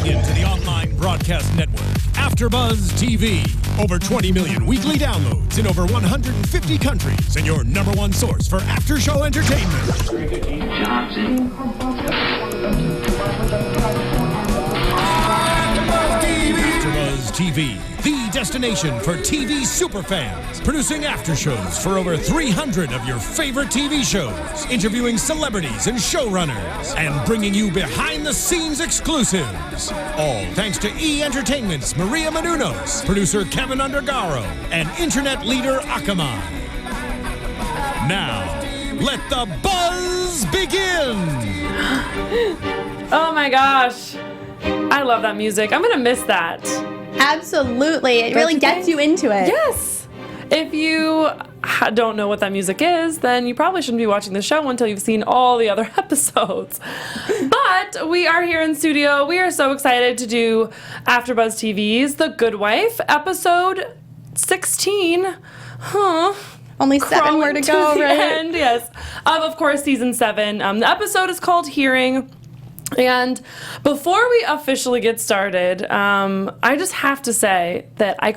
into the online broadcast network, Afterbuzz TV. Over 20 million weekly downloads in over 150 countries, and your number one source for after-show entertainment. Afterbuzz TV, the destination for TV superfans, producing aftershows for over 300 of your favorite TV shows, interviewing celebrities and showrunners, and bringing you behind-the-scenes exclusives. All thanks to E! Entertainment's Maria Menounos, producer Kevin Undergaro, and internet leader Akamai. Now, let the buzz begin! Oh my gosh. I love that music. I'm going to miss that. Absolutely. It really gets you into it. Yes. If you don't know what that music is, then you probably shouldn't be watching the show until you've seen all the other episodes. But we are here in studio. We are so excited to do AfterBuzz TV's The Good Wife, episode 16. Only 7 more to go, the right? End, yes. Of course, season 7. The episode is called Hearing. And before we officially get started, I just have to say that I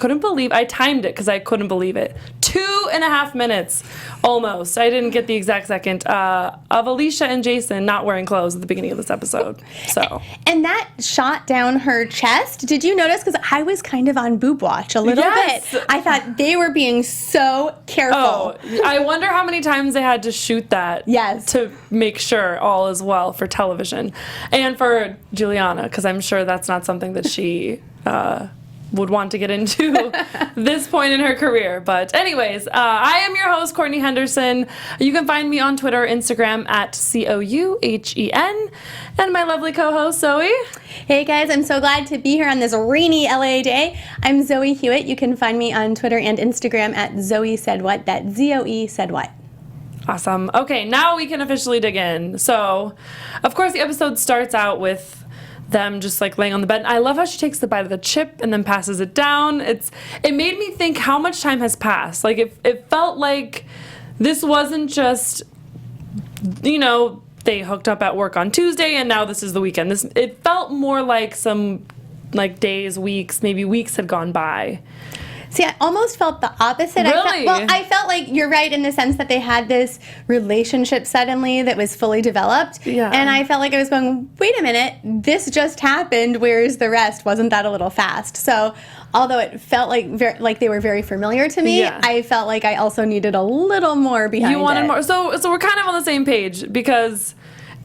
timed it because I couldn't believe it. 2.5 minutes, almost. I didn't get the exact second, of Alicia and Jason not wearing clothes at the beginning of this episode. And that shot down her chest, did you notice? Because I was kind of on boob watch a little bit. I thought they were being so careful. Oh, I wonder how many times they had to shoot that to make sure all is well for television. And for Julianna, because I'm sure that's not something that she would want to get into this point in her career. But anyways, I am your host, Courtney Henderson. You can find me on Twitter, Instagram at COUHEN, and my lovely co-host, Zoe. Hey guys, I'm so glad to be here on this rainy LA day. I'm Zoe Hewitt. You can find me on Twitter and Instagram at Zoe Said What. That's ZOE Said What. Awesome. Okay, now we can officially dig in. So, of course, the episode starts out with them just like laying on the bed. And I love how she takes the bite of the chip and then passes it down. It made me think how much time has passed. Like it felt like this wasn't just, they hooked up at work on Tuesday and now this is the weekend. It felt more like some days, weeks, maybe weeks had gone by. See, I almost felt the opposite. Really? I felt like you're right in the sense that they had this relationship suddenly that was fully developed. Yeah. And I felt like I was going, wait a minute, this just happened. Where's the rest? Wasn't that a little fast? So although it felt like they were very familiar to me, I felt like I also needed a little more behind it. You wanted more. So we're kind of on the same page because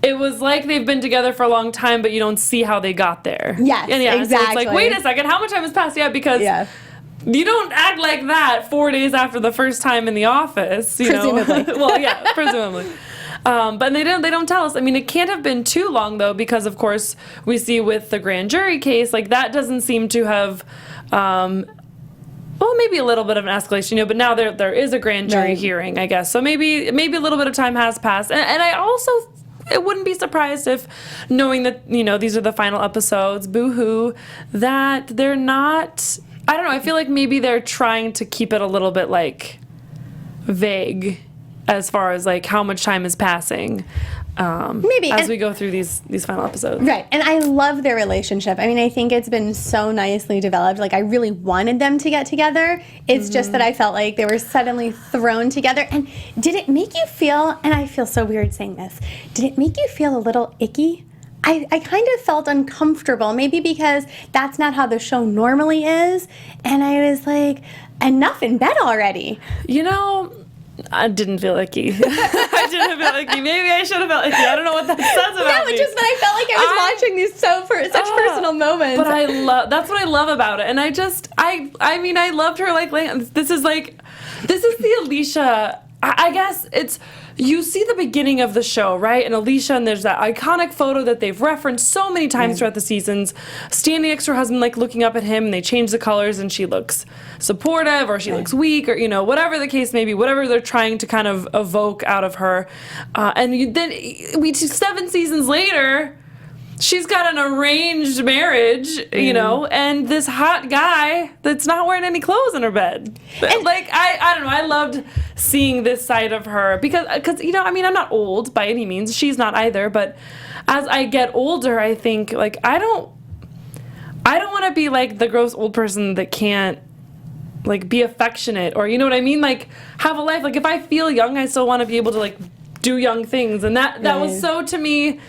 it was like they've been together for a long time, but you don't see how they got there. Yes, exactly. So it's like, wait a second, how much time has passed? Yeah, because... You don't act like that 4 days after the first time in the office, presumably. Well, yeah, presumably. But they don't tell us. I mean, it can't have been too long, though, because, of course, we see with the grand jury case, that doesn't seem to have, maybe a little bit of an escalation, but now there is a grand jury hearing, I guess. So maybe a little bit of time has passed. And I also... I wouldn't be surprised if, knowing that, these are the final episodes, boo-hoo, that they're not... I don't know, I feel like maybe they're trying to keep it a little bit, vague as far as, how much time is passing. Maybe. As we go through these final episodes. Right, and I love their relationship. I mean, I think it's been so nicely developed. I really wanted them to get together. It's just that I felt like they were suddenly thrown together. And did it make you feel, and I feel so weird saying this, did it make you feel a little icky? I kind of felt uncomfortable, maybe because that's not how the show normally is. And I was like, enough in bed already. I didn't feel icky. I didn't feel icky. Maybe I should have felt icky. I don't know what that says about me. No, just that I felt like I was watching these such personal moments. But that's what I love about it. And I loved her, this is the Alicia, I guess it's... You see the beginning of the show, right? And Alicia, and there's that iconic photo that they've referenced so many times throughout the seasons, standing next to her husband, looking up at him, and they change the colors, and she looks supportive, or she looks weak, or, whatever the case may be, whatever they're trying to kind of evoke out of her. Then 7 seasons later... She's got an arranged marriage, and this hot guy that's not wearing any clothes in her bed. And I don't know. I loved seeing this side of her because I'm not old by any means. She's not either. But as I get older, I think, I don't want to be like the gross old person that can't like be affectionate, or you know what I mean, like have a life. Like if I feel young, I still want to be able to like do young things, and that was so to me.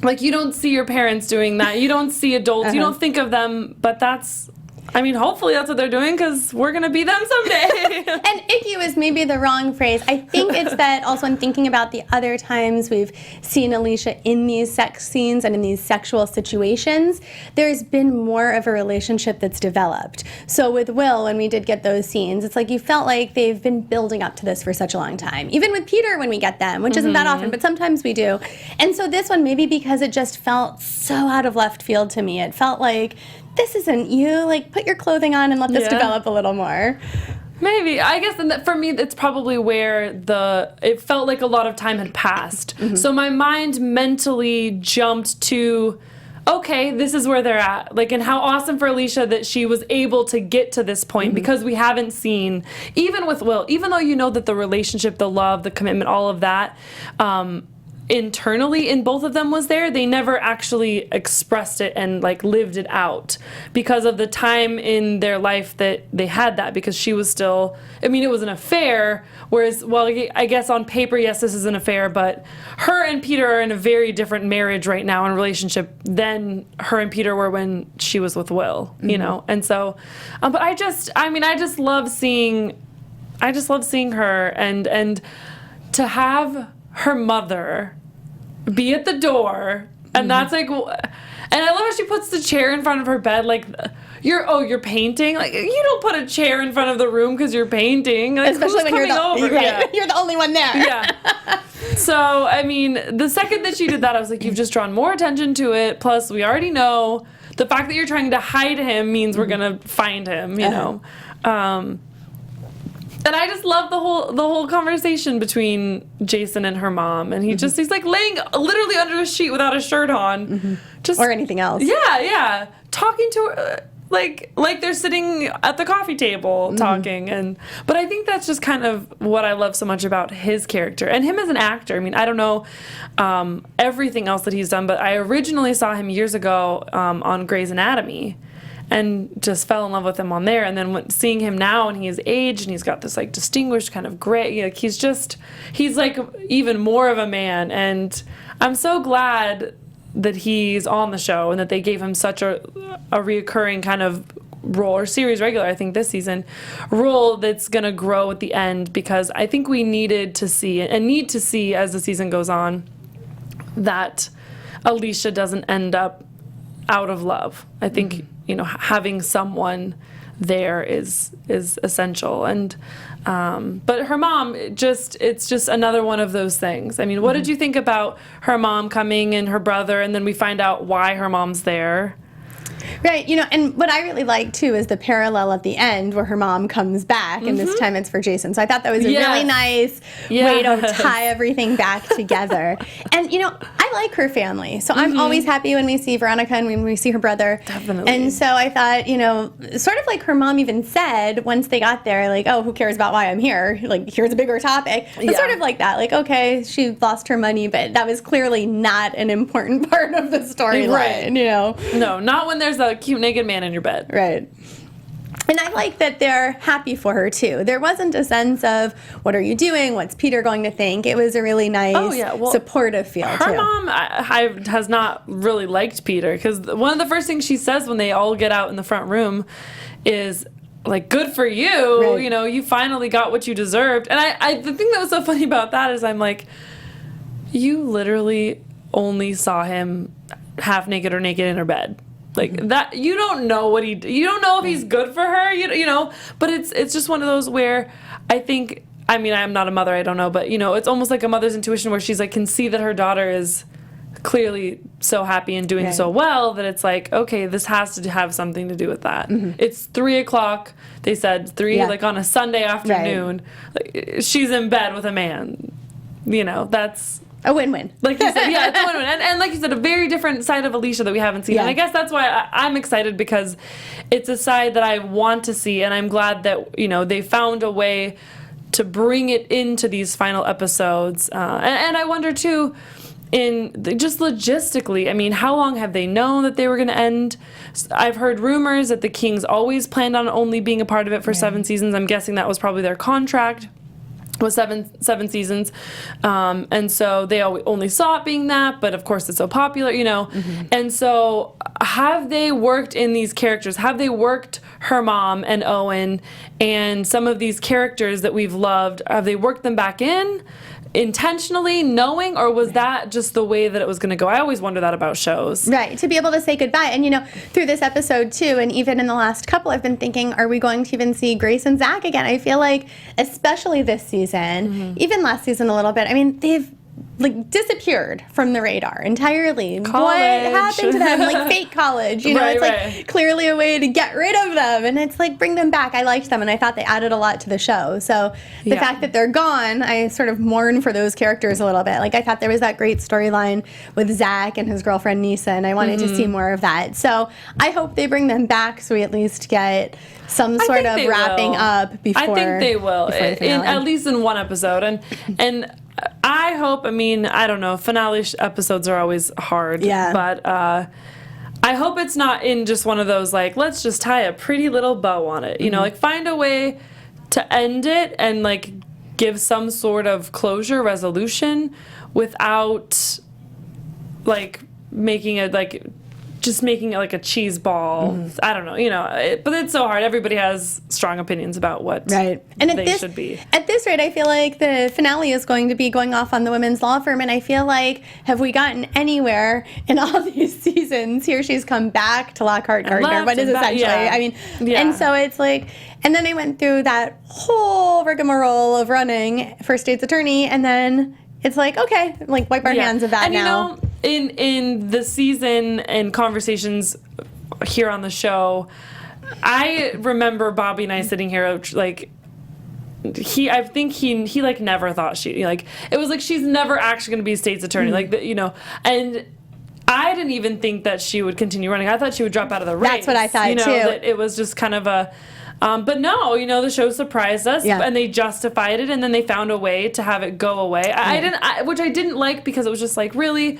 Like, you don't see your parents doing that. You don't see adults. You don't think of them. But that's, I mean, hopefully that's what they're doing, because we're going to be them someday. And icky was maybe the wrong phrase. I think it's that also in thinking about the other times we've seen Alicia in these sex scenes and in these sexual situations, there's been more of a relationship that's developed. So with Will, when we did get those scenes, it's like you felt like they've been building up to this for such a long time. Even with Peter when we get them, which isn't that often, but sometimes we do. And so this one, maybe because it just felt so out of left field to me, it felt like, this isn't you. Like, put your clothing on and let this develop a little more. Maybe. I guess for me, it's probably where it felt like a lot of time had passed. So my mind mentally jumped to, okay, this is where they're at. Like, and how awesome for Alicia that she was able to get to this point, because we haven't seen, even with Will, even though you know that the relationship, the love, the commitment, all of that, internally in both of them was there, they never actually expressed it and like lived it out because of the time in their life that they had that, because she was still, I mean, it was an affair, whereas, well, I guess on paper, yes, this is an affair, but her and Peter are in a very different marriage right now and relationship than her and Peter were when she was with Will, you know? And so, but I just love seeing her, and to have her mother be at the door, and that's like, and I love how she puts the chair in front of her bed, like, you're painting, like, you don't put a chair in front of the room because you're painting, like, especially when you're the only one there. Yeah. So I mean, the second that she did that, I was like, you've just drawn more attention to it, plus we already know the fact that you're trying to hide him means we're gonna find him, you know. And I just love the whole conversation between Jason and her mom, and he's like laying literally under a sheet without a shirt on, just or anything else. Yeah, talking to her like they're sitting at the coffee table talking, but I think that's just kind of what I love so much about his character and him as an actor. I mean, I don't know everything else that he's done, but I originally saw him years ago on Grey's Anatomy. And just fell in love with him on there. And then seeing him now, and he's aged, and he's got this like distinguished kind of gray, like he's like even more of a man. And I'm so glad that he's on the show and that they gave him such a reoccurring kind of role, or series regular, I think this season, role that's going to grow at the end, because I think we needed to see and need to see as the season goes on that Alicia doesn't end up out of love. I think you know, having someone there is essential. And but her mom, it's just another one of those things. I mean, what did you think about her mom coming and her brother, and then we find out why her mom's there? Right, you know, and what I really like too is the parallel at the end where her mom comes back, and this time it's for Jason. So I thought that was a really nice way to tie everything back together. And you know, I like her family, so I'm always happy when we see Veronica and when we see her brother. Definitely. And so I thought, you know, sort of like her mom even said once they got there, like, oh, who cares about why I'm here? Like, here's a bigger topic. But sort of like that, like, okay, she lost her money, but that was clearly not an important part of the storyline, you know? No, not when there's a cute naked man in your bed. Right. And I like that they're happy for her too. There wasn't a sense of, what are you doing? What's Peter going to think? It was a really nice, supportive feel too. Her mom has not really liked Peter, because one of the first things she says when they all get out in the front room is, like, good for you, you know, you finally got what you deserved. And I the thing that was so funny about that is I'm like, you literally only saw him half naked or naked in her bed. Like that, you don't know you don't know if he's good for her, you know, but it's just one of those where I think, I mean, I'm not a mother, I don't know, but you know, it's almost like a mother's intuition where she's like, can see that her daughter is clearly so happy and doing so well that it's like, okay, this has to have something to do with that. It's 3:00, they said like on a Sunday afternoon, like, she's in bed with a man, you know, that's a win-win. Like you said, it's a win-win. And like you said, a very different side of Alicia that we haven't seen. And I guess that's why I'm excited, because it's a side that I want to see, and I'm glad that, you know, they found a way to bring it into these final episodes. And I wonder, too, just logistically, I mean, how long have they known that they were going to end? I've heard rumors that the Kings always planned on only being a part of it for 7 seasons. I'm guessing that was probably their contract, was seven seasons. And so they only saw it being that, but of course it's so popular, you know. And so have they worked in these characters? Have they worked her mom and Owen and some of these characters that we've loved? Have they worked them back in intentionally, knowing, or was that just the way that it was going to go? I always wonder that about shows. Right, to be able to say goodbye. And, you know, through this episode, too, and even in the last couple, I've been thinking, are we going to even see Grace and Zach again? I feel like, especially this season, even last season a little bit, I mean, they've disappeared from the radar entirely. College. What happened to them? Like fake college, you know, Right, it's like clearly a way to get rid of them, and it's like bring them back. I liked them, and I thought they added a lot to the show. So the fact that they're gone, I sort of mourn for those characters a little bit. Like I thought there was that great storyline with Zach and his girlfriend Nisa, and I wanted to see more of that. So I hope they bring them back, so we at least get some sort of wrapping up before. I think they will, at least in one episode, and I hope, I mean, I don't know, finale episodes are always hard, but I hope it's not in just one of those, like, let's just tie a pretty little bow on it, you know, like, find a way to end it and, like, give some sort of closure, resolution, without, like, making it, like, just making it like a cheese ball. I don't know, you know, but it's so hard. Everybody has strong opinions about what and they should be. At this rate, I feel like the finale is going to be going off on the women's law firm, and I feel like, have we gotten anywhere in all these seasons? Here she's come back to Lockhart Gardner, what is essentially, I mean, and so it's like, and then I went through that whole rigmarole of running for state's attorney, and then it's like, okay, like wipe our hands of that and now. You know, in the season and conversations here on the show, I remember Bobby and I sitting here like I think he like never thought she, like, it was like she's never actually going to be a state's attorney, like, you know, and I didn't even think that she would continue running. I thought she would drop out of the race. That's what I thought too. That it was just kind of a. But no, you know, the show surprised us, and they justified it, and then they found a way to have it go away. Which I didn't like, because it was just like, really,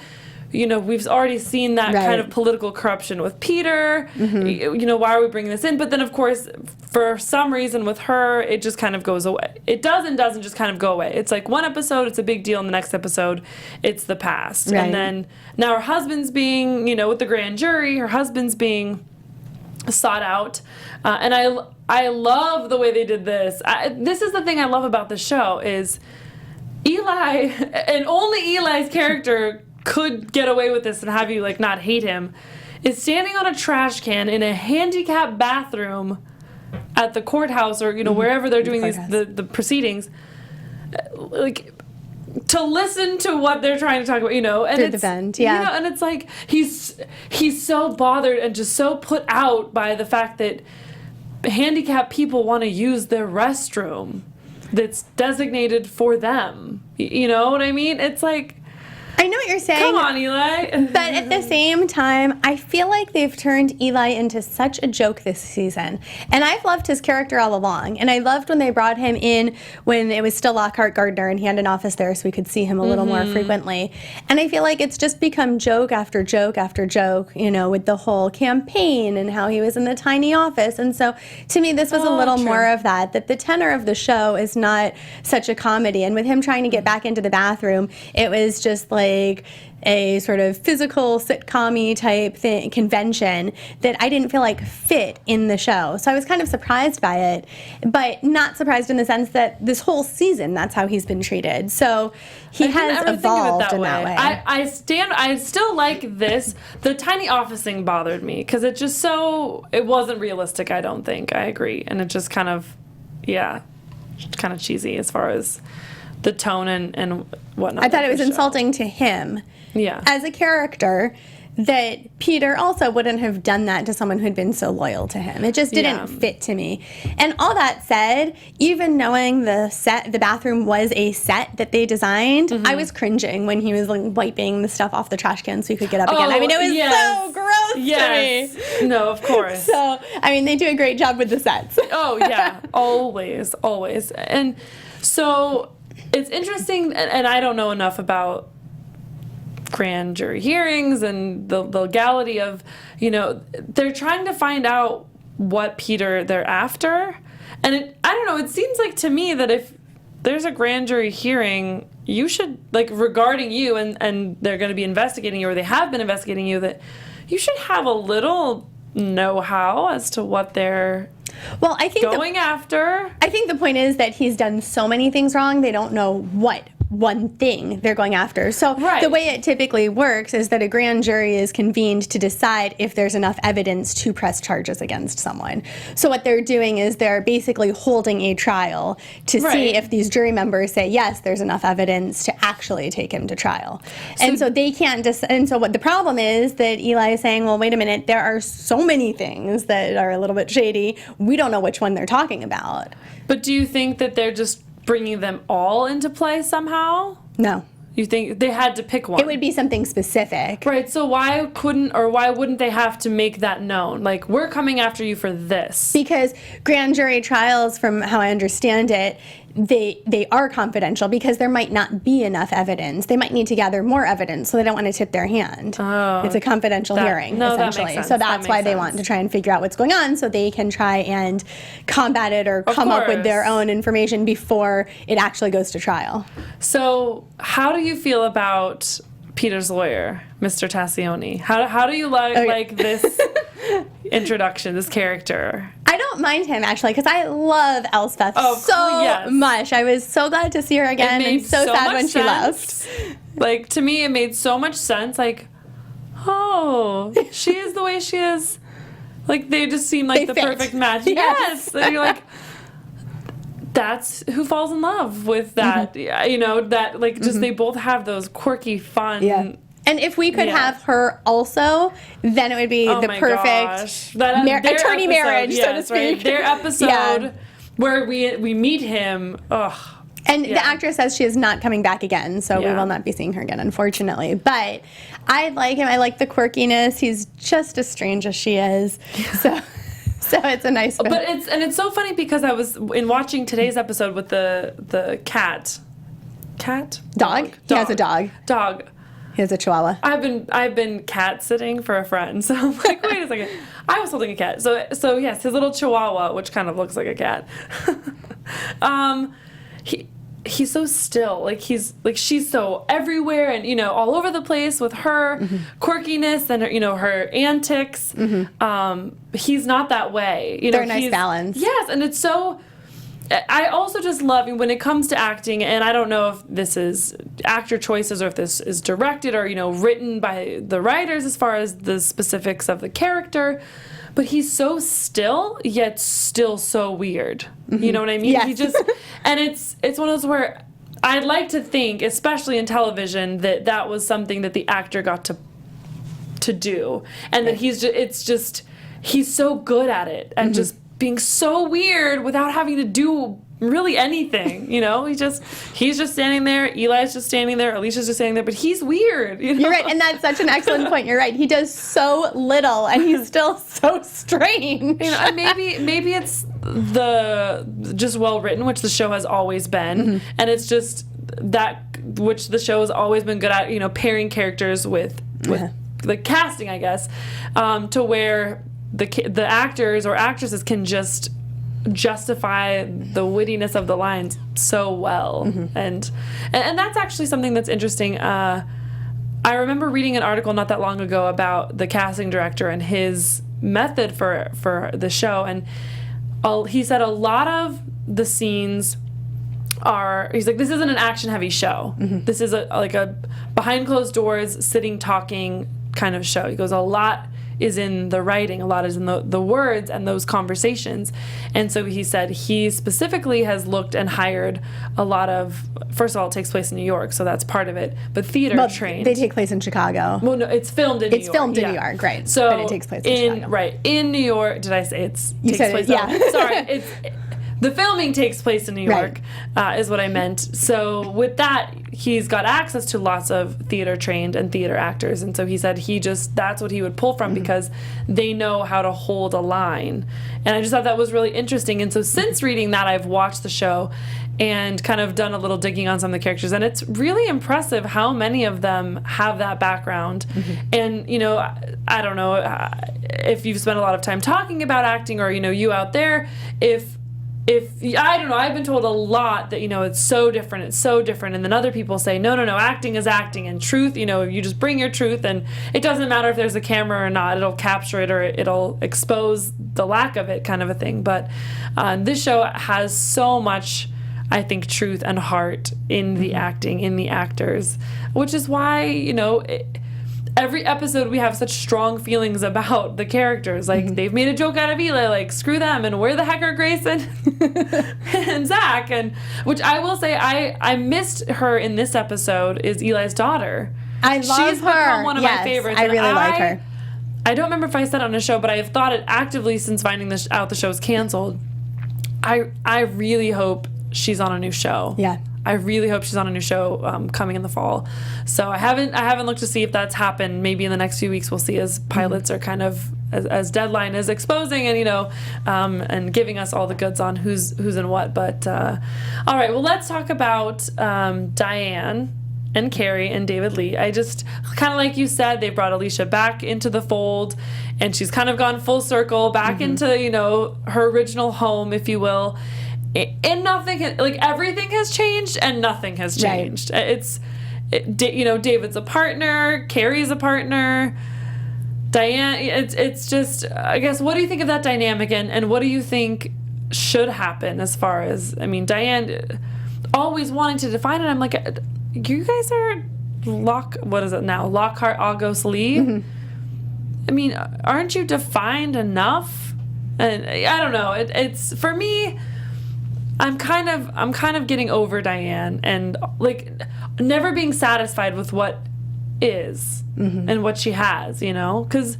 you know, we've already seen that kind of political corruption with Peter. You know, why are we bringing this in? But then, of course, for some reason with her, it just kind of goes away. It does and doesn't just kind of go away. It's like one episode, it's a big deal, and the next episode, it's the past. And then now her husband's being, you know, with the grand jury, her husband's being sought out. And I love the way they did this. This is the thing I love about the show is Eli, and only Eli's character could get away with this and have you, like, not hate him, is standing on a trash can in a handicapped bathroom at the courthouse, or, you know, wherever they're doing the proceedings, like, to listen to what they're trying to talk about, you know, and it's, you know, and it's like he's so bothered and just so put out by the fact that handicapped people want to use their restroom that's designated for them. You know what I mean? It's like, I know what you're saying. Come on, Eli. But at the same time, I feel like they've turned Eli into such a joke this season. And I've loved his character all along. And I loved when they brought him in when it was still Lockhart Gardner and he had an office there, so we could see him a little more frequently. And I feel like it's just become joke after joke after joke, you know, with the whole campaign and how he was in the tiny office. And so to me, this was a little more of that the tenor of the show is not such a comedy. And with him trying to get back into the bathroom, it was just like a sort of physical sitcom-y type convention that I didn't feel like fit in the show. So I was kind of surprised by it, but not surprised in the sense that this whole season, that's how he's been treated. So he has evolved in that way. I still like this. The tiny office thing bothered me because it wasn't realistic, I don't think. I agree. And it just kind of, kind of cheesy as far as the tone and whatnot. I thought it was insulting to him as a character that Peter also wouldn't have done that to someone who'd been so loyal to him. It just didn't fit to me. And all that said, even knowing the bathroom was a set that they designed, I was cringing when he was like wiping the stuff off the trash can so he could get up again. I mean, it was so gross to me. No, of course. So, I mean, they do a great job with the sets. Oh, yeah. Always. And so it's interesting, and I don't know enough about grand jury hearings and the legality of, they're trying to find out what Peter they're after. And I don't know, it seems like to me that if there's a grand jury hearing, you should, like, regarding you, and they're going to be investigating you, or they have been investigating you, that you should have a little know-how as to what they're going after. I think the point is that he's done so many things wrong, they don't know what one thing they're going after. So the way it typically works is that a grand jury is convened to decide if there's enough evidence to press charges against someone. So what they're doing is they're basically holding a trial to see if these jury members say, yes, there's enough evidence to actually take him to trial. And so they can't and so what the problem is that Eli is saying, well, wait a minute, there are so many things that are a little bit shady. We don't know which one they're talking about. But do you think that they're just bringing them all into play somehow? No. You think they had to pick one? It would be something specific. Right, so why wouldn't they have to make that known? Like, we're coming after you for this. Because grand jury trials, from how I understand it, they are confidential because there might not be enough evidence. They might need to gather more evidence, so they don't want to tip their hand. Oh, it's a confidential hearing, essentially. That makes sense. So that's why they want to try and figure out what's going on, so they can try and combat it or come up with their own information before it actually goes to trial. So how do you feel about Peter's lawyer, Mr. Tassioni? How do you like this introduction, this character? I don't mind him, actually, because I love Elspeth so much. I was so glad to see her again and so sad when she left. Like, to me, it made so much sense. Like, she is the way she is. Like, they just seem like the perfect match. Yes. And you're like, that's who falls in love with that. That, like, just they both have those quirky, fun. Yeah. And if we could have her also, then it would be the perfect attorney marriage, so to speak. Right. Their episode where we meet him. And the actress says she is not coming back again, so we will not be seeing her again, unfortunately. But I like him. I like the quirkiness. He's just as strange as she is. So it's a nice fit. But it's so funny because I was in watching today's episode with the cat. Dog? He has a dog. He has a chihuahua. I've been cat sitting for a friend, so I'm like, wait a second. I was holding a cat. So yes, his little chihuahua, which kind of looks like a cat. He's so still. Like she's so everywhere and all over the place with her quirkiness and her antics. He's not that way. They're a nice balance. Yes, and it's so. I also just love when it comes to acting, and I don't know if this is actor choices or if this is directed or written by the writers as far as the specifics of the character, but he's so still yet still so weird. You know what I mean? Yes. He just and it's one of those where I'd like to think, especially in television, that was something that the actor got to do, and that he's so good at it and just being so weird without having to do really anything, he's just standing there, Eli's just standing there, Alicia's just standing there, but he's weird. You're right, and that's such an excellent point. You're right. He does so little, and he's still so strange. And maybe it's just well written, which the show has always been, and it's just that which the show has always been good at, pairing characters with the casting, I guess, to where the actors or actresses can just justify the wittiness of the lines so well. And that's actually something that's interesting. I remember reading an article not that long ago about the casting director and his method for the show, and he said a lot of the scenes he's like, this isn't an action heavy show. This is a behind closed doors sitting talking kind of show. He goes, a lot is in the writing, a lot is in the words and those conversations. And so he said he specifically has looked and hired a lot of, first of all, it takes place in New York, so that's part of it, but theater trained. They take place in Chicago. Well, no, it's filmed in New York. It's filmed in New York, right. So but it takes place in Chicago. Right, in New York. Did I say You said place? Sorry, the filming takes place in New York, is what I meant. So with that, he's got access to lots of theater trained and theater actors. And so he said that's what he would pull from because they know how to hold a line. And I just thought that was really interesting. And so since reading that, I've watched the show. and kind of done a little digging on some of the characters, and it's really impressive how many of them have that background. And I don't know if you've spent a lot of time talking about acting, or you out there, if I don't know, I've been told a lot that it's so different, and then other people say no, acting is acting, and truth, you just bring your truth, and it doesn't matter if there's a camera or not, it'll capture it or it'll expose the lack of it, kind of a thing. But this show has so much, I think, truth and heart in the acting, in the actors, which is why every episode we have such strong feelings about the characters. Like, they've made a joke out of Eli, like, screw them, and where the heck are Grayson and Zach? And which I will say, I missed her in this episode, is Eli's daughter. I love She's her. become one of my favorites. I really like her. I don't remember if I said it on a show, but I have thought it actively since finding out the show's canceled. I really hope she's on a new show. Yeah. I really hope she's on a new show coming in the fall. So I haven't looked to see if that's happened. Maybe in the next few weeks we'll see, as pilots are kind of, as Deadline is exposing and and giving us all the goods on who's and what. But all right, well, let's talk about Diane and Carrie and David Lee. I just, kind of like you said, they brought Alicia back into the fold, and she's kind of gone full circle back into her original home, if you will. And nothing, everything has changed and nothing has changed. Right. David's a partner, Carrie's a partner, Diane, it's just, I guess, what do you think of that dynamic, and what do you think should happen as far as, Diane always wanting to define it. I'm like, you guys are Lockhart, August, Lee? Aren't you defined enough? And I don't know, it's, for me, I'm kind of getting over Diane, and never being satisfied with what is and what she has, because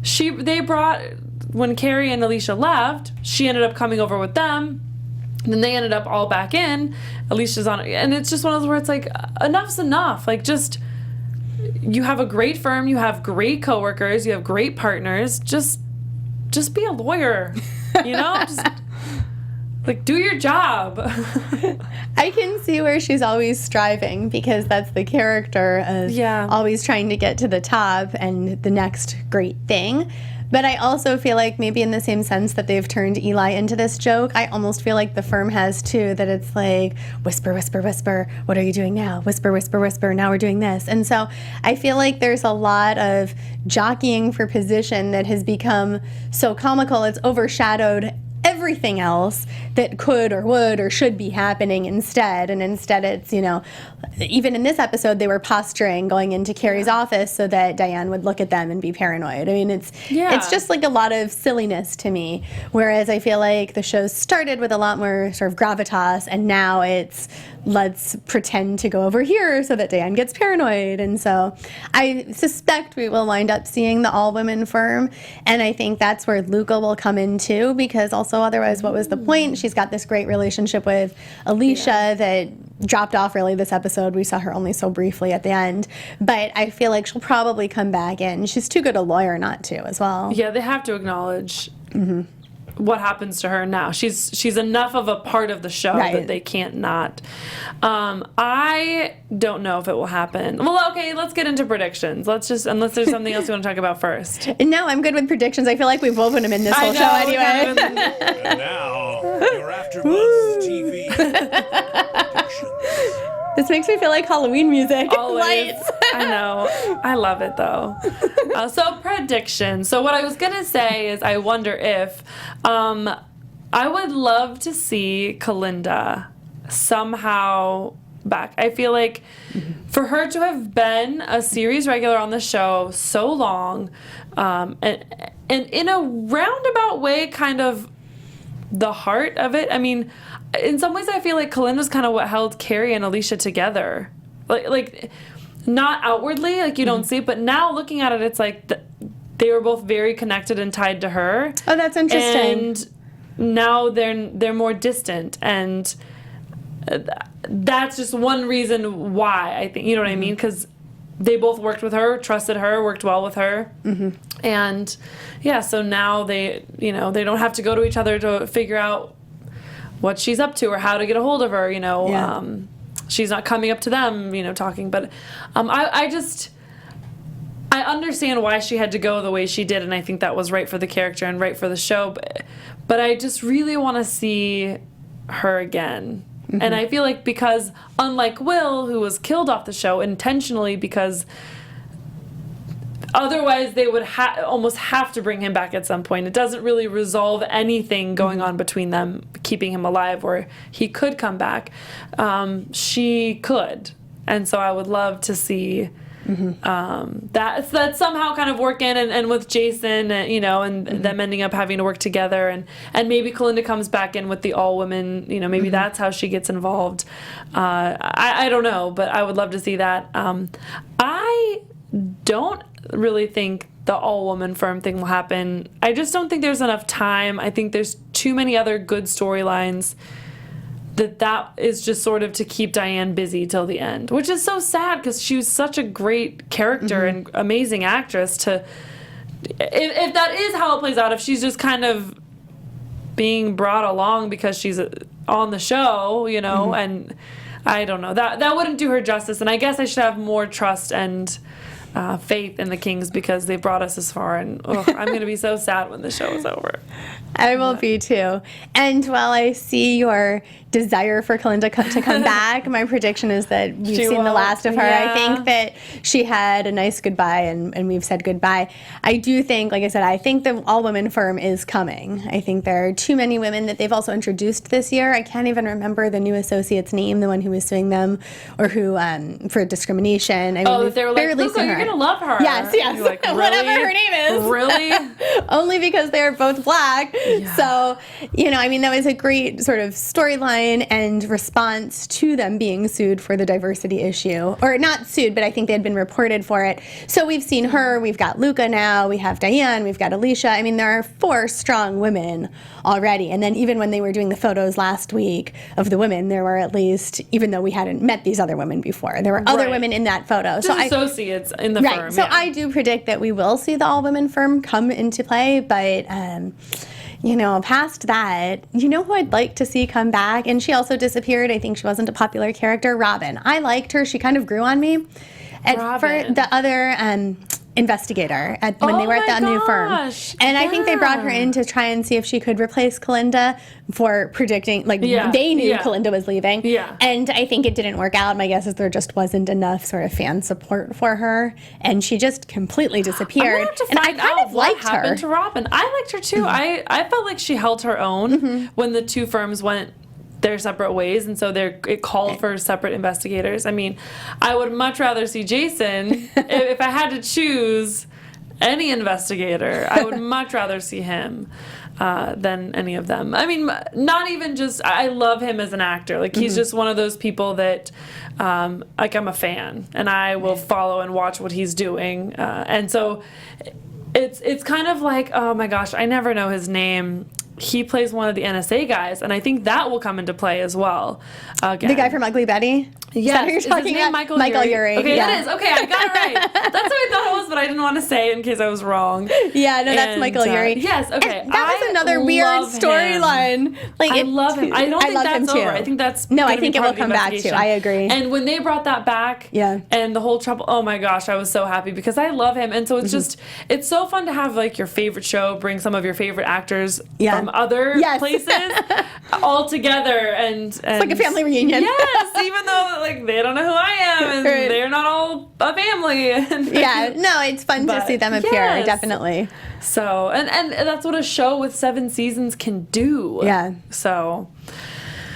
when Carrie and Alicia left, she ended up coming over with them, and then they ended up all back in. Alicia's on it, and it's just one of those where it's like, enough's enough. Just, you have a great firm, you have great coworkers, you have great partners. Just be a lawyer, just. Do your job. I can see where she's always striving, because that's the character of always trying to get to the top and the next great thing. But I also feel like, maybe in the same sense that they've turned Eli into this joke, I almost feel like the firm has too, that it's like, whisper, whisper, whisper, what are you doing now? Whisper, whisper, whisper, now we're doing this. And so I feel like there's a lot of jockeying for position that has become so comical, it's overshadowed everything else that could or would or should be happening instead. And instead it's, even in this episode, they were posturing going into Carrie's office so that Diane would look at them and be paranoid. It's just like a lot of silliness to me. Whereas I feel like the show started with a lot more sort of gravitas, and now it's, let's pretend to go over here so that Diane gets paranoid. And so I suspect we will wind up seeing the all-women firm, and I think that's where Luca will come in too, because also otherwise, what was the point? She's got this great relationship with Alicia that dropped off really this episode. We saw her only so briefly at the end, but I feel like she'll probably come back in. She's too good a lawyer not to, as well. Yeah, they have to acknowledge what happens to her now. She's enough of a part of the show that they can't not. I don't know if it will happen. Well, okay, let's get into predictions. Unless there's something else you want to talk about first. No, I'm good with predictions. I feel like we've woven them in this whole show anyway. And now, your Afterbuzz TV predictions. This makes me feel like Halloween music. Always. Lights. I know. I love it, though. So, predictions. So, what I was going to say is, I wonder if I would love to see Kalinda somehow back. I feel like for her to have been a series regular on the show so long, and in a roundabout way, kind of the heart of it. In some ways, I feel like Kalinda's kind of what held Carrie and Alicia together. Like not outwardly, you don't see it, but now looking at it, it's like they were both very connected and tied to her. Oh, that's interesting. And now they're more distant, and that's just one reason why, I think, you know what I mean? Because they both worked with her, trusted her, worked well with her. And so now they don't have to go to each other to figure out what she's up to or how to get a hold of her, Yeah. She's not coming up to them, talking. But I understand why she had to go the way she did, and I think that was right for the character and right for the show. But I just really want to see her again. Mm-hmm. And I feel like because, unlike Will, who was killed off the show intentionally because otherwise they would almost have to bring him back at some point. It doesn't really resolve anything going on between them, keeping him alive, where he could come back. She could. And so I would love to see that somehow kind of work in, and with Jason, and them ending up having to work together, and maybe Kalinda comes back in with the all women, maybe that's how she gets involved. I don't know, but I would love to see that. I don't really think the all woman firm thing will happen. I just don't think there's enough time. I think there's too many other good storylines that is just sort of to keep Diane busy till the end, which is so sad because she was such a great character and amazing actress. If that is how it plays out, if she's just kind of being brought along because she's on the show, and I don't know, that wouldn't do her justice. And I guess I should have more trust and faith in the Kings because they brought us this far, and I'm going to be so sad when the show is over. I will be too. And while I see your desire for Kalinda to come back, my prediction is that we've seen the last of her. Yeah. I think that she had a nice goodbye, and we've said goodbye. I do think, like I said, I think the all-women firm is coming. I think there are too many women that they've also introduced this year. I can't even remember the new associate's name, the one who was suing them, or who, for discrimination. I mean, they were like, Luca, you're going to love her. Yes. You're like, really? Whatever her name is. Really? Only because they're both black. Yeah. So, that was a great sort of storyline and response to them being sued for the diversity issue. Or not sued, but I think they had been reported for it. So we've seen her, we've got Luca now, we have Diane, we've got Alicia. I mean, there are 4 strong women already. And then even when they were doing the photos last week of the women, there were at least, even though we hadn't met these other women before, there were other women in that photo. Just associates in the firm. So I do predict that we will see the all-women firm come into play, but past that, who I'd like to see come back, and she also disappeared. I think she wasn't a popular character. Robin. I liked her. She kind of grew on me. For the other investigator when they were at that new firm. And I think they brought her in to try and see if she could replace Kalinda for predicting, they knew Kalinda was leaving. Yeah. And I think it didn't work out. My guess is there just wasn't enough sort of fan support for her. And she just completely disappeared. And I kind of liked her. What happened to Robin? I liked her too. I felt like she held her own when the two firms went their separate ways, and so it called for separate investigators. I mean, I would much rather see Jason. If I had to choose any investigator, I would much rather see him than any of them. I mean, not even just, I love him as an actor. Like, he's just one of those people that, I'm a fan, and I will follow and watch what he's doing. And so it's kind of like, oh my gosh, I never know his name. He plays one of the NSA guys, and I think that will come into play as well. Again. The guy from Ugly Betty? Yes. Is his name Michael Urie? Okay, it is. Okay, I got it right. That's what I thought it was, but I didn't want to say it in case I was wrong. Yeah, no, that's Michael Urie. Yes, okay. And that was another weird storyline. I love him. I don't think that's over. I think that's I think it will come back too. I agree. And when they brought that back, and the whole trouble, oh my gosh, I was so happy because I love him. And so it's just, it's so fun to have your favorite show bring some of your favorite actors from other places all together, and it's like a family reunion. Yes, even though they don't know who I am, and they're not all a family. No, it's fun to see them appear, definitely. So, and that's what a show with 7 seasons can do. Yeah. So.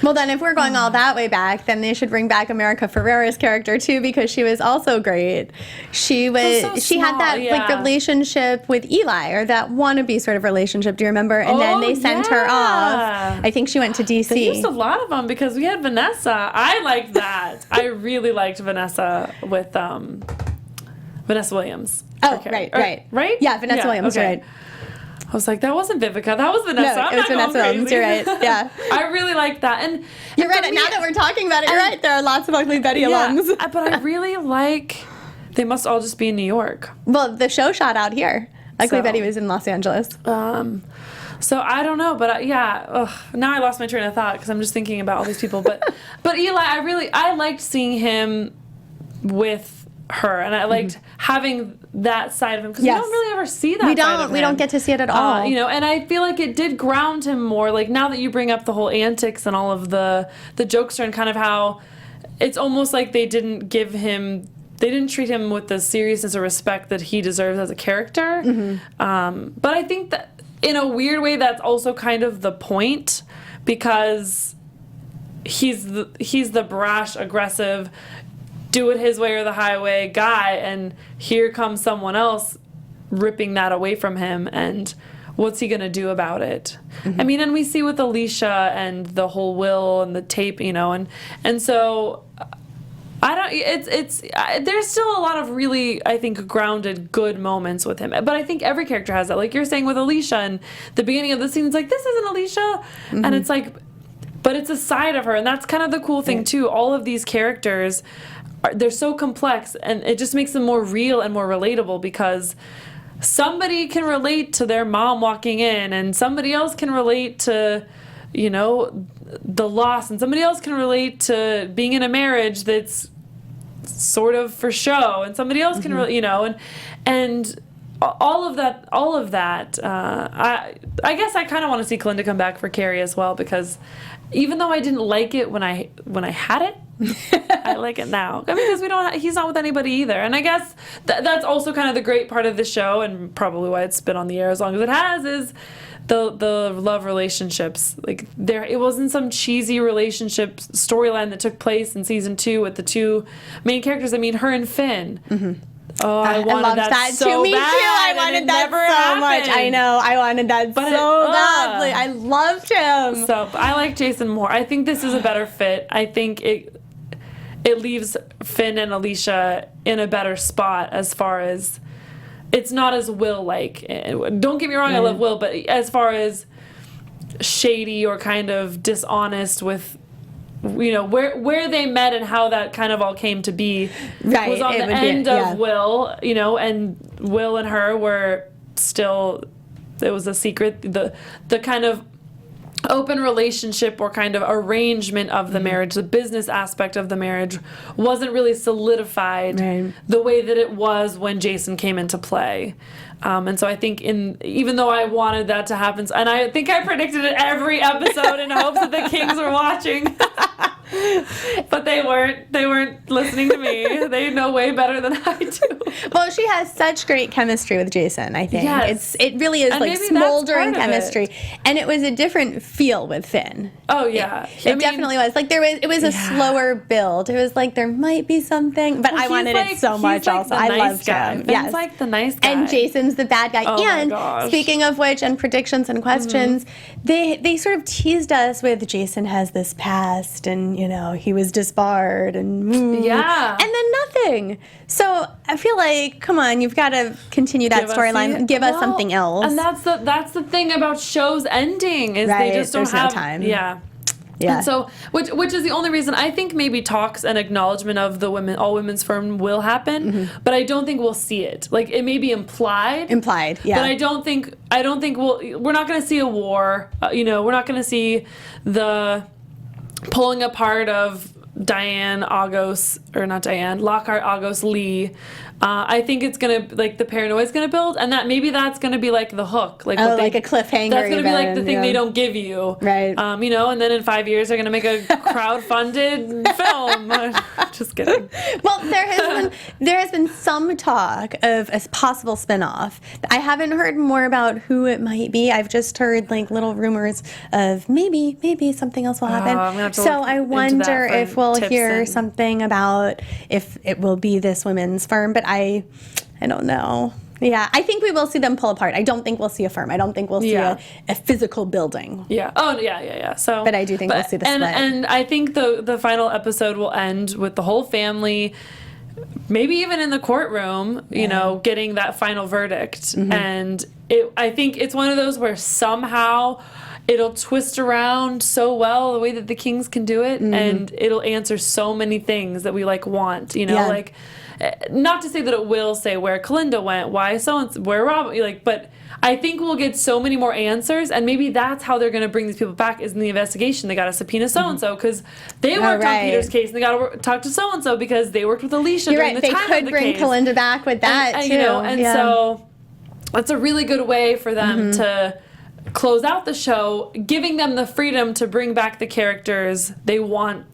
Well, then, if we're going all that way back, then they should bring back America Ferrera's character too, because she was also great. She had that relationship with Eli, or that wannabe sort of relationship. Do you remember? And then they sent her off. I think she went to DC. They used a lot of them because we had Vanessa. I liked that. I really liked Vanessa with Vanessa Williams. Oh, right. Yeah, Vanessa Williams. Okay. Right. I was like, that wasn't Vivica, that was Vanessa. No, it was Vanessa Williams, you're right, yeah. I really like that. And you're right, now that we're talking about it, you're right, there are lots of Ugly Betty alums. But I really like, they must all just be in New York. Well, the show shot out here. Like we bet he was in Los Angeles. So I don't know, but now I lost my train of thought because I'm just thinking about all these people. But Eli, I liked seeing him with her, and I liked having that side of him because we don't really ever see that. We side of him. We don't get to see it at all. And I feel like it did ground him more. Like now that you bring up the whole antics and all of the jokester and kind of how it's almost like they didn't treat him with the seriousness or respect that he deserves as a character. But I think that in a weird way, that's also kind of the point, because he's the brash, aggressive, do it his way or the highway guy, and here comes someone else ripping that away from him, and what's he gonna do about it? I mean, and we see with Alicia and the whole will and the tape, and so there's still a lot of really, I think, grounded, good moments with him. But I think every character has that. Like you're saying with Alicia, and the beginning of the scene, it's like, this isn't Alicia. And it's like, but it's a side of her. And that's kind of the cool thing, too. All of these characters, they're so complex, and it just makes them more real and more relatable, because somebody can relate to their mom walking in, and somebody else can relate to, the loss, and somebody else can relate to being in a marriage that's sort of for show, and somebody else can and all of that I guess I kind of want to see Kalinda come back for Carrie as well, because even though I didn't like it when I had it, I like it now. I mean, because he's not with anybody either, and I guess that's also kind of the great part of the show, and probably why it's been on the air as long as it has, is the love relationships. Like it wasn't some cheesy relationship storyline that took place in season 2 with the two main characters. I mean, her and Finn. Oh, I wanted that so too. Me bad. too. I wanted that so much. I know. I wanted that so badly. I loved him. So I like Jason more. I think this is a better fit. I think it leaves Finn and Alicia in a better spot as far as it's not as Will-like. Don't get me wrong, I love Will, but as far as shady or kind of dishonest with, where they met and how that kind of all came to be was on the end of Will, and Will and her were still, it was a secret. The kind of open relationship or kind of arrangement of the marriage, the business aspect of the marriage, wasn't really solidified the way that it was when Jason came into play. And so I think even though I wanted that to happen, and I think I predicted it every episode in hopes that the Kings were watching, but they weren't listening to me. They know way better than I do. Well, she has such great chemistry with Jason, I think. Yes. It really is, and like smoldering chemistry. And it was a different feel with Finn. Oh yeah. It definitely was. Like it was a slower build. It was like there might be something, but I wanted it so much also. I loved him. Finn's like the nice guy. And Jason's the bad guy. Oh and my gosh. Speaking of which, and predictions and questions, they sort of teased us with Jason has this past, and he was disbarred, and and then nothing. So I feel like, come on, you've got to continue that storyline. Give us something else. And that's the thing about shows ending, is they just don't have no time. Yeah. And so, which is the only reason I think maybe talks and acknowledgement of the all women's firm will happen, but I don't think we'll see it. Like it may be implied, yeah. But I don't think we're not going to see a war. We're not going to see the pulling apart of Lockhart, Agos, Lee. I think it's gonna, like, the paranoia's gonna build, and that's gonna be like the hook, like like a cliffhanger. That's gonna be like the thing they don't give you, right? And then in 5 years they're gonna make a crowd-funded film. Just kidding. Well, there has been some talk of a possible spinoff. I haven't heard more about who it might be. I've just heard like little rumors of maybe something else will happen. So I wonder if we'll hear something about if it will be this women's firm, but I don't know. Yeah, I think we will see them pull apart. I don't think we'll see a firm. I don't think we'll see a physical building. Yeah. Oh, yeah. So, but I do think we'll see the split. And I think the final episode will end with the whole family, maybe even in the courtroom, getting that final verdict. And I think it's one of those where somehow it'll twist around so well the way that the Kings can do it, and it'll answer so many things that we want. not to say that it will say where Kalinda went, why so-and-so, where Rob, like, but I think we'll get so many more answers, and maybe that's how they're going to bring these people back is in the investigation. They got to subpoena so-and-so because they worked on Peter's case, and they got to talk to so-and-so because they worked with Alicia during the time of the case. They could bring Kalinda back with that, too. You know, and so it's a really good way for them to close out the show, giving them the freedom to bring back the characters they want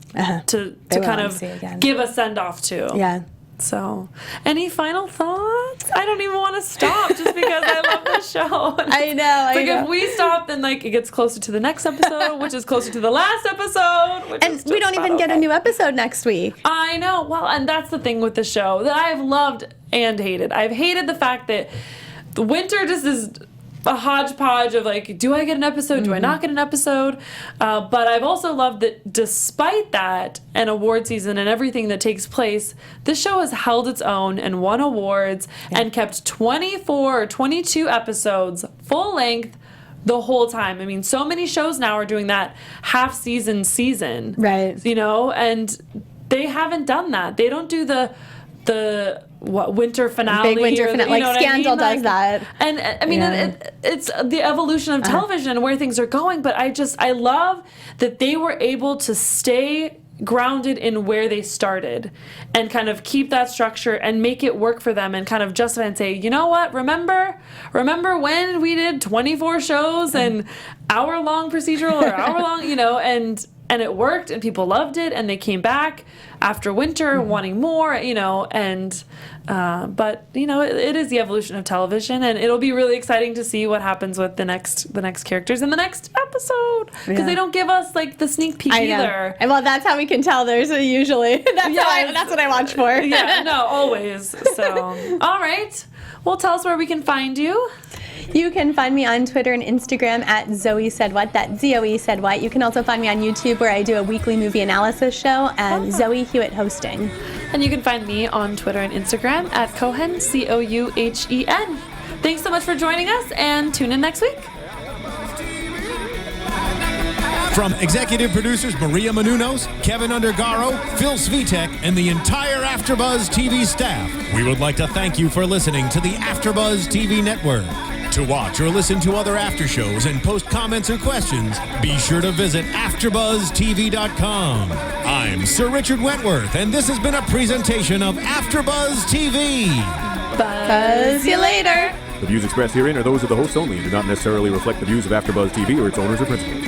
to kind of give a send-off to. Yeah. So, any final thoughts? I don't even want to stop just because I love the show. I know. If we stop, then like it gets closer to the next episode, which is closer to the last episode. And we don't even get a new episode next week. I know. Well, and that's the thing with the show that I've loved and hated. I've hated the fact that the winter just is a hodgepodge of like, do I get an episode? Do I not get an episode? But I've also loved that despite that and award season and everything that takes place, this show has held its own and won awards and kept 24 or 22 episodes full length the whole time. I mean, so many shows now are doing that half season. Right. You know, and they haven't done that. They don't do the winter finale. Big winter finale. Like Scandal does that. And I mean, it's the evolution of television and where things are going. But I love that they were able to stay grounded in where they started and kind of keep that structure and make it work for them and kind of justify and say, you know what, remember when we did 24 shows and hour-long procedural or hour-long, you know, and it worked and people loved it and they came back after winter wanting more, you know, and but you know it is the evolution of television and it'll be really exciting to see what happens with the next characters in the next episode because they don't give us like the sneak peek either. And well, that's how we can tell there's usually that's what I watch for. Yeah, no, always. So all right, well, tell us where we can find you. You can find me on Twitter and Instagram at Zoe Said What. That's Zoe Said What. You can also find me on YouTube where I do a weekly movie analysis show and Zoe Hewitt hosting. And you can find me on Twitter and Instagram at Cohen, Couhen. Thanks so much for joining us and tune in next week. From executive producers Maria Menounos, Kevin Undergaro, Phil Svitek, and the entire Afterbuzz TV staff, we would like to thank you for listening to the Afterbuzz TV network. To watch or listen to other after shows and post comments or questions, be sure to visit AfterbuzzTV.com. I'm Sir Richard Wentworth, and this has been a presentation of Afterbuzz TV. Buzz you later. The views expressed herein are those of the hosts only and do not necessarily reflect the views of Afterbuzz TV or its owners or principals.